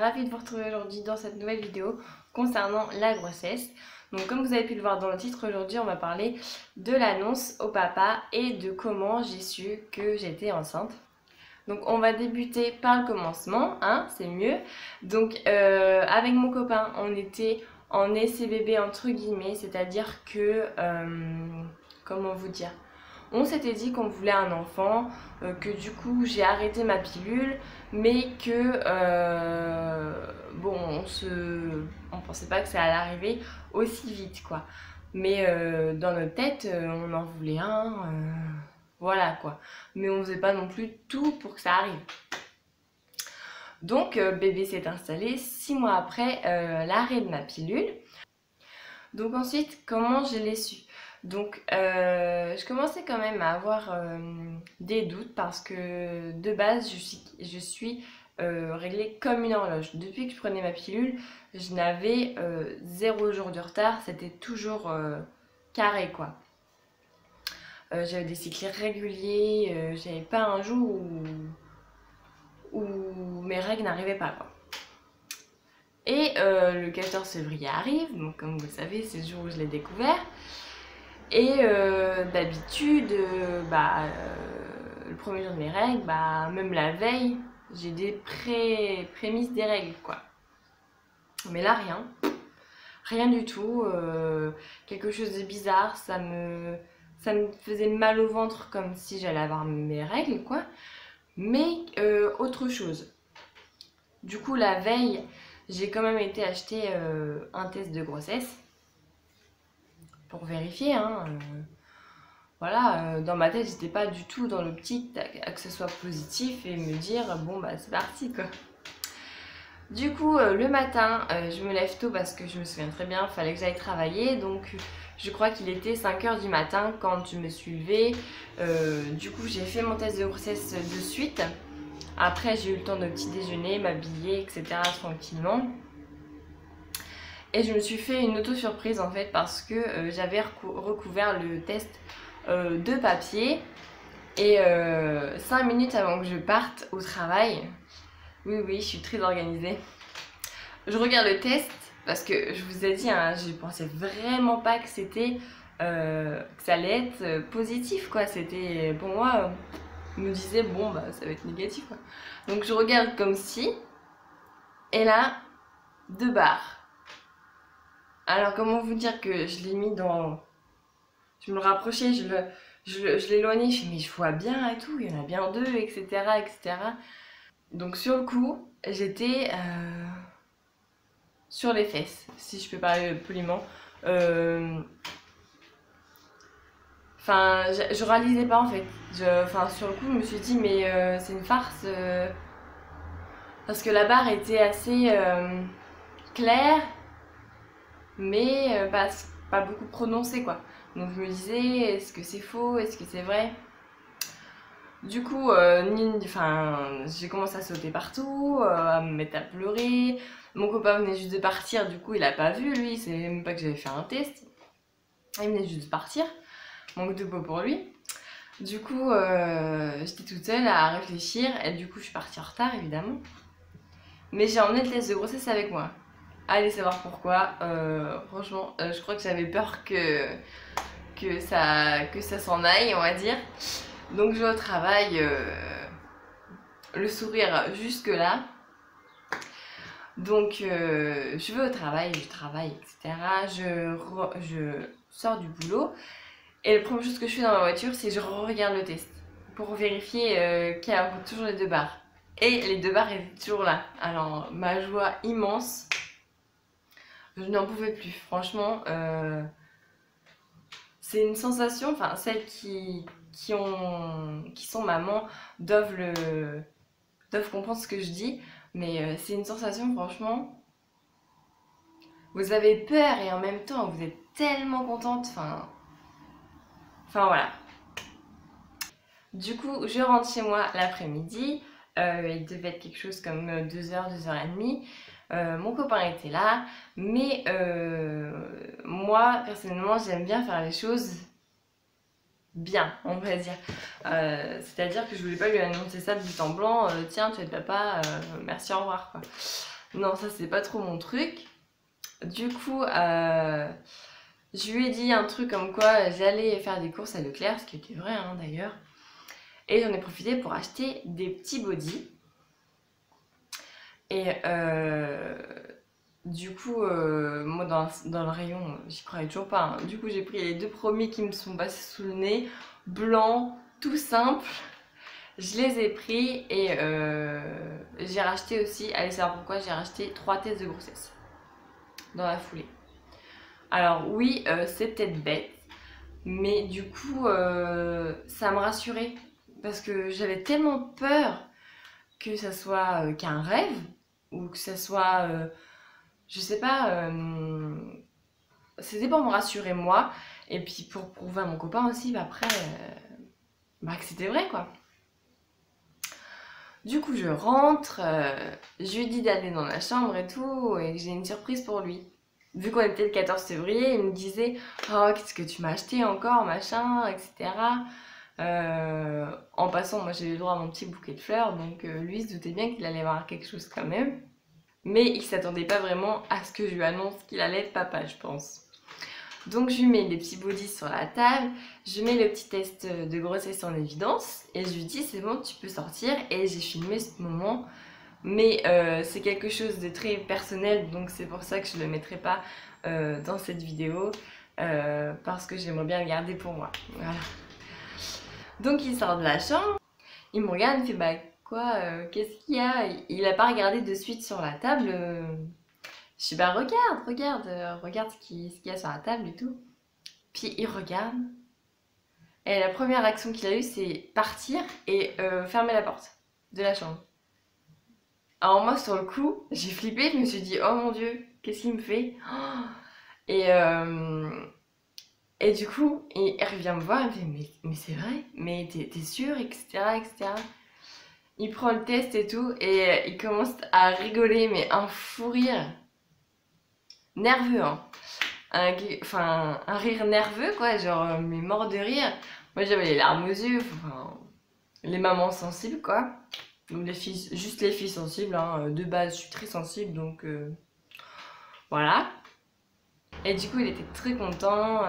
ravie de vous retrouver aujourd'hui dans cette nouvelle vidéo concernant la grossesse. Donc comme vous avez pu le voir dans le titre, aujourd'hui on va parler de l'annonce au papa et de comment j'ai su que j'étais enceinte. Donc on va débuter par le commencement, hein, c'est mieux. Donc avec mon copain, on était en essai bébé entre guillemets, c'est-à-dire que, comment vous dire, on s'était dit qu'on voulait un enfant, que du coup j'ai arrêté ma pilule, mais que bon, on pensait pas que ça allait arriver aussi vite quoi. Mais dans notre tête, on en voulait un, voilà quoi. Mais on faisait pas non plus tout pour que ça arrive. Donc bébé s'est installé 6 mois après l'arrêt de ma pilule. Donc ensuite, comment je l'ai su? Donc je commençais quand même à avoir des doutes parce que de base je suis réglée comme une horloge. Depuis que je prenais ma pilule, je n'avais 0 jour de retard, c'était toujours carré quoi. J'avais des cycles réguliers, j'avais pas un jour où mes règles n'arrivaient pas quoi. Et le 14 février arrive, donc comme vous le savez, c'est le jour où je l'ai découvert. Et d'habitude, le premier jour de mes règles, même la veille, j'ai des prémices des règles, quoi. Mais là, rien du tout. Quelque chose de bizarre, ça me faisait mal au ventre comme si j'allais avoir mes règles, quoi. Mais autre chose. Du coup, la veille, j'ai quand même été acheter un test de grossesse pour vérifier, hein. Voilà, dans ma tête, j'étais pas du tout dans l'optique que ce soit positif et me dire bon bah c'est parti quoi. Du coup, le matin, je me lève tôt parce que je me souviens très bien, il fallait que j'aille travailler, donc je crois qu'il était 5 h du matin quand je me suis levée. Du coup, j'ai fait mon test de grossesse de suite. Après, j'ai eu le temps de petit déjeuner, m'habiller, etc. tranquillement. Et je me suis fait une auto-surprise en fait parce que j'avais recouvert le test de papier et 5 minutes avant que je parte au travail, oui, je suis très organisée, je regarde le test parce que je vous ai dit, hein, je pensais vraiment pas que c'était que ça allait être positif quoi. C'était pour moi, je me disais bon bah ça va être négatif quoi. Donc je regarde comme si, et là 2 barres. Alors comment vous dire que je l'ai mis dans... Je me le rapprochais, je l'éloignais, je fais mais je vois bien et tout, il y en a bien 2, etc. etc. Donc sur le coup, j'étais sur les fesses, si je peux parler poliment. Enfin, je réalisais pas en fait. Sur le coup, je me suis dit mais c'est une farce. Parce que la barre était assez claire, mais pas beaucoup prononcée quoi. Donc je me disais, est-ce que c'est faux, est-ce que c'est vrai? Du coup, j'ai commencé à sauter partout, à me mettre à pleurer. Mon copain venait juste de partir, du coup il a pas vu, lui, il savait même pas que j'avais fait un test. Il venait juste de partir, manque de peau pour lui. Du coup, j'étais toute seule à réfléchir, et du coup je suis partie en retard évidemment. Mais j'ai emmené le test de grossesse avec moi. Allez savoir pourquoi, franchement, je crois que j'avais peur que ça s'en aille, on va dire. Donc je vais au travail, le sourire jusque là. Donc je vais au travail, je travaille, etc. Je sors du boulot et la première chose que je fais dans ma voiture, c'est que je regarde le test pour vérifier qu'il y a toujours les 2 barres. Et les 2 barres étaient toujours là. Alors ma joie immense, je n'en pouvais plus. Franchement, c'est une sensation, enfin celles qui sont mamans doivent comprendre ce que je dis, mais c'est une sensation franchement, vous avez peur et en même temps vous êtes tellement contente, enfin voilà. Du coup je rentre chez moi l'après-midi, il devait être quelque chose comme 2h, 2h30. Mon copain était là, mais moi personnellement j'aime bien faire les choses bien, on va dire. C'est-à-dire que je voulais pas lui annoncer ça de but en blanc, tiens tu es papa, merci au revoir quoi. Non, ça c'est pas trop mon truc. Du coup, je lui ai dit un truc comme quoi j'allais faire des courses à Leclerc, ce qui était vrai hein, d'ailleurs. Et j'en ai profité pour acheter des petits bodys. Et du coup, moi dans le rayon, j'y croyais toujours pas. Hein. Du coup, j'ai pris les 2 premiers qui me sont passés sous le nez, blancs, tout simple. Je les ai pris et j'ai racheté aussi, allez savoir pourquoi, j'ai racheté 3 tests de grossesse dans la foulée. Alors oui, c'est peut-être bête, mais du coup, ça me rassurait parce que j'avais tellement peur que ça soit qu'un rêve ou que ça soit, je sais pas, c'était pour me rassurer moi et puis pour prouver à mon copain aussi, bah, après, bah, que c'était vrai quoi. Du coup, je rentre, je lui dis d'aller dans la chambre et tout, et j'ai une surprise pour lui. Vu qu'on était le 14 février, il me disait oh, qu'est-ce que tu m'as acheté encore, machin, etc. En passant, moi j'ai eu le droit à mon petit bouquet de fleurs, donc lui il se doutait bien qu'il allait avoir quelque chose quand même. Mais il s'attendait pas vraiment à ce que je lui annonce qu'il allait être papa, je pense. Donc je lui mets les petits bodys sur la table, je mets le petit test de grossesse en évidence et je lui dis c'est bon tu peux sortir et j'ai filmé ce moment mais c'est quelque chose de très personnel donc c'est pour ça que je ne le mettrai pas dans cette vidéo parce que j'aimerais bien le garder pour moi. Voilà. Donc il sort de la chambre, il me regarde, il me fait bah quoi, qu'est-ce qu'il y a? Il a pas regardé de suite sur la table. Je dis bah regarde ce qu'il y a sur la table et tout. Puis il regarde. Et la première action qu'il a eue, c'est partir et fermer la porte de la chambre. Alors moi, sur le coup, j'ai flippé, je me suis dit, oh mon Dieu, qu'est-ce qu'il me fait? Et, et du coup, il revient me voir, il me fait, mais c'est vrai? Mais t'es sûre? Etc., etc. Il prend le test et tout, et il commence à rigoler, mais un fou rire. Nerveux, hein. Un rire nerveux, quoi, genre, mais mort de rire. Moi, j'avais les larmes aux yeux, enfin, les mamans sensibles, quoi. Donc, les filles, juste les filles sensibles, hein. De base, je suis très sensible, donc voilà. Et du coup, il était très content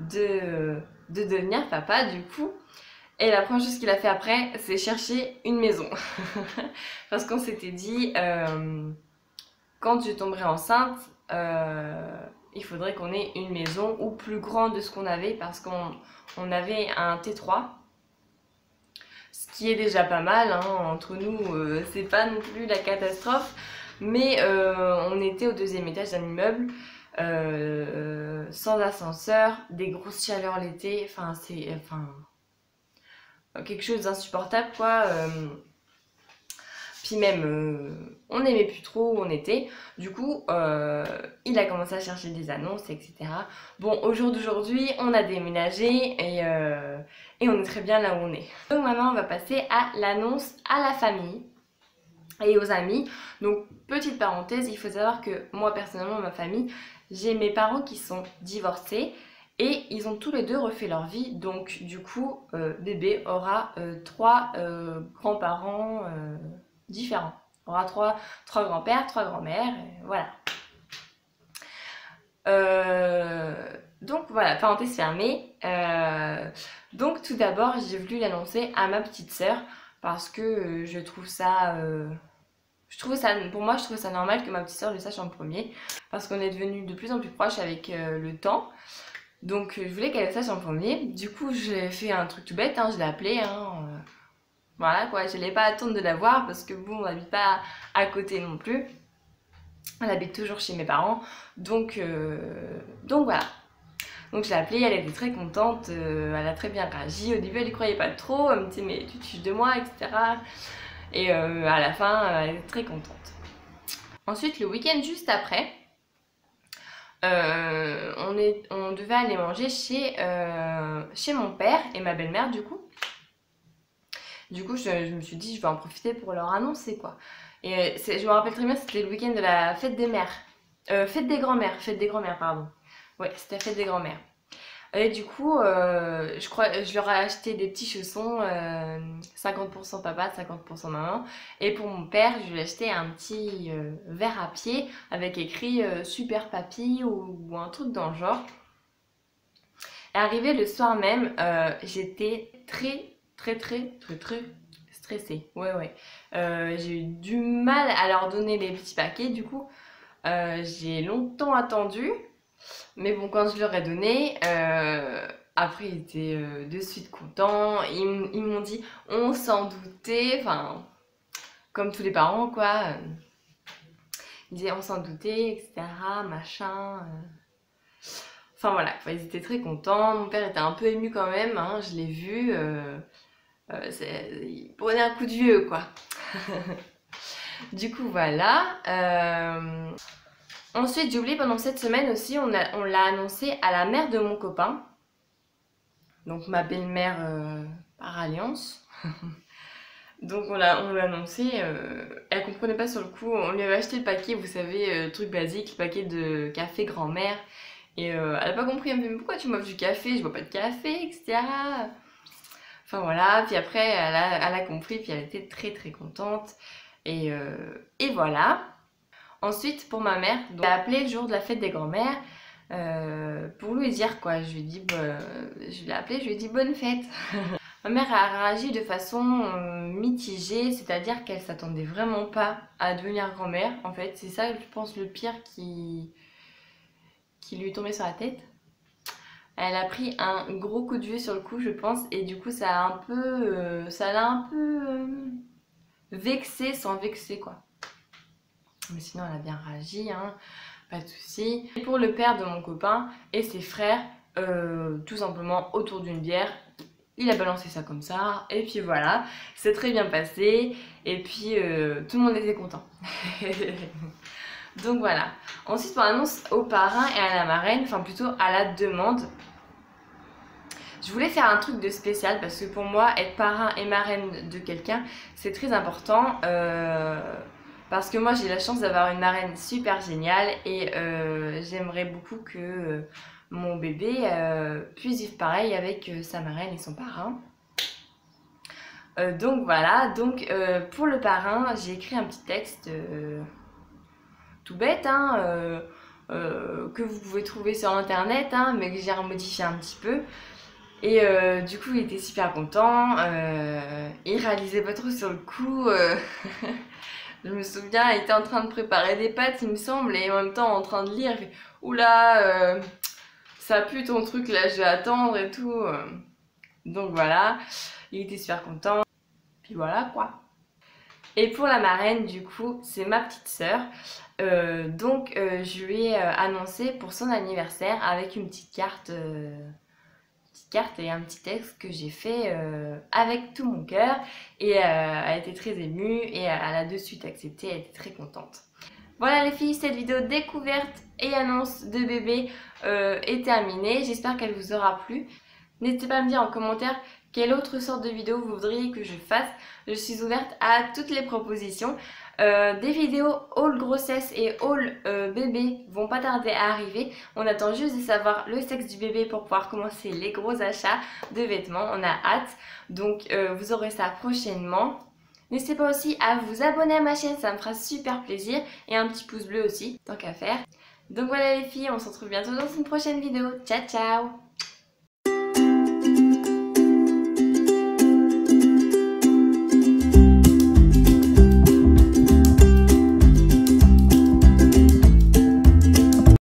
de devenir papa, du coup. Et la première chose qu'il a fait après, c'est chercher une maison. Parce qu'on s'était dit, quand je tomberai enceinte, il faudrait qu'on ait une maison ou plus grande de ce qu'on avait parce qu'on avait un T3. Ce qui est déjà pas mal, hein, entre nous, c'est pas non plus la catastrophe. Mais on était au 2e étage d'un immeuble, sans ascenseur, des grosses chaleurs l'été, enfin c'est quelque chose d'insupportable quoi. Puis même, on n'aimait plus trop où on était. Du coup, il a commencé à chercher des annonces, etc. Bon, au jour d'aujourd'hui, on a déménagé et on est très bien là où on est. Donc maintenant, on va passer à l'annonce à la famille et aux amis. Donc, petite parenthèse, il faut savoir que moi, personnellement, ma famille, j'ai mes parents qui sont divorcés. Et ils ont tous les deux refait leur vie, donc du coup, bébé aura 3 grands-parents différents. On aura 3 grands-pères, 3 grands-mères, voilà. Donc voilà, parenthèse fermée. Donc tout d'abord, j'ai voulu l'annoncer à ma petite sœur parce que je trouve ça... pour moi, je trouve ça normal que ma petite sœur le sache en premier parce qu'on est devenus de plus en plus proches avec le temps. Donc je voulais qu'elle le sache en premier. Du coup, j'ai fait un truc tout bête, hein, je l'ai appelée. Voilà quoi, je n'allais pas attendre de la voir parce que bon, on n'habite pas à côté non plus. Elle habite toujours chez mes parents. Donc voilà. Donc je l'ai appelée, elle était très contente, elle a très bien réagi. Au début, elle y croyait pas trop, elle me disait mais tu te fiches de moi, etc. Et à la fin, elle était très contente. Ensuite, le week-end juste après, on devait aller manger chez mon père et ma belle-mère du coup. Du coup, je me suis dit, je vais en profiter pour leur annoncer quoi. Et je me rappelle très bien, c'était le week-end de la fête des mères. Fête des grands-mères, pardon. Ouais, c'était la fête des grands-mères. Et du coup, je crois, je leur ai acheté des petits chaussons, 50% papa, 50% maman. Et pour mon père, je lui ai acheté un petit verre à pied avec écrit Super Papy ou un truc dans le genre. Et arrivé le soir même, j'étais très stressée. Ouais, ouais. J'ai eu du mal à leur donner les petits paquets, du coup, j'ai longtemps attendu. Mais bon, quand je leur ai donné, après ils étaient de suite contents. Ils m'ont dit, on s'en doutait, enfin, comme tous les parents, quoi. Ils disaient, on s'en doutait, etc., machin. Enfin voilà, enfin, ils étaient très contents. Mon père était un peu ému quand même, hein, je l'ai vu. Il prenait un coup de vieux, quoi. Du coup, voilà. Ensuite, j'ai oublié, pendant cette semaine aussi, on l'a annoncé à la mère de mon copain. Donc ma belle-mère par alliance. Donc on l'a annoncé. Elle comprenait pas sur le coup. On lui avait acheté le paquet, vous savez, le truc basique, le paquet de café grand-mère. Et elle a pas compris. Elle me dit, mais pourquoi tu m'offres du café? Je bois pas de café, etc. Enfin voilà. Puis après, elle a compris. Puis elle était très contente. Et voilà. Ensuite, pour ma mère, donc, elle a appelé le jour de la fête des grands-mères pour lui dire quoi. Je lui ai dit, je l'ai appelé, je lui ai dit bonne fête. Ma mère a réagi de façon mitigée, c'est-à-dire qu'elle s'attendait vraiment pas à devenir grand-mère. En fait, c'est ça, je pense, le pire qui lui est tombé sur la tête. Elle a pris un gros coup de vieux sur le coup, je pense, et du coup, ça l'a un peu vexée sans vexer, quoi. Mais sinon, elle a bien réagi, hein, pas de souci. Et pour le père de mon copain et ses frères, tout simplement autour d'une bière, il a balancé ça comme ça, et puis voilà, c'est très bien passé, et puis tout le monde était content. Donc voilà. Ensuite, on annonce au parrain et à la marraine, enfin plutôt à la demande. Je voulais faire un truc de spécial parce que pour moi, être parrain et marraine de quelqu'un, c'est très important. Parce que moi, j'ai la chance d'avoir une marraine super géniale et j'aimerais beaucoup que mon bébé puisse vivre pareil avec sa marraine et son parrain. Donc voilà, donc pour le parrain, j'ai écrit un petit texte tout bête, hein, que vous pouvez trouver sur internet, hein, mais que j'ai remodifié un petit peu. Et du coup, il était super content. Il réalisait pas trop sur le coup. Je me souviens, il était en train de préparer des pâtes, il me semble, et en même temps en train de lire. Il fait, oula, ça pue ton truc là, je vais attendre et tout. Donc voilà, il était super content. Puis voilà quoi. Et pour la marraine, du coup, c'est ma petite sœur. Donc je lui ai annoncé pour son anniversaire avec une petite carte et un petit texte que j'ai fait avec tout mon cœur, et elle était très émue et elle a de suite accepté, elle était très contente. Voilà les filles, cette vidéo découverte et annonce de bébé est terminée, j'espère qu'elle vous aura plu. N'hésitez pas à me dire en commentaire quelle autre sorte de vidéo vous voudriez que je fasse. Je suis ouverte à toutes les propositions. Des vidéos haul grossesse et haul bébé vont pas tarder à arriver. On attend juste de savoir le sexe du bébé pour pouvoir commencer les gros achats de vêtements. On a hâte. Donc vous aurez ça prochainement. N'hésitez pas aussi à vous abonner à ma chaîne, ça me fera super plaisir. Et un petit pouce bleu aussi, tant qu'à faire. Donc voilà les filles, on se retrouve bientôt dans une prochaine vidéo. Ciao ciao!